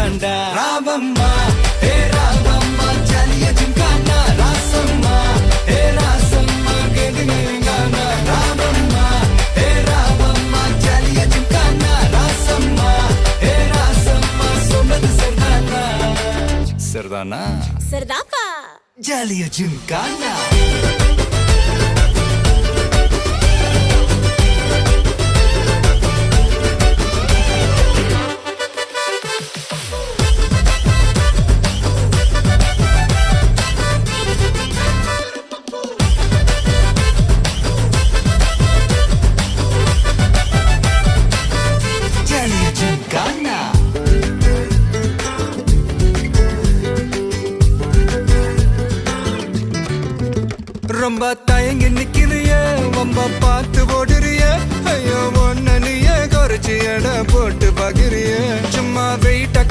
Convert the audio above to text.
தாண்டா. ராவம்மா ஹே ராவம்மா ஜலிய ஜிம்கானா. ராசம்மா ஹே ராசம்மா கேட்டுங்கனா. ராவம்மா ஹே ராவம்மா ஜலிய ஜிம்கானா. ராசம்மா ஹே ராசம்மா சொன்னது சரிதானா? சரிதானா? சரிதாப்பா. ஜலிய ஜிம்கானா. ரொம்ப தயங்கி நிக்கிறிய ரொம்ப பார்த்து ஓடுறிய ஐயோ ஒன்ன நீயே குறைச்சி எடை போட்டு பகிரிய சும்மா வெயிட்ட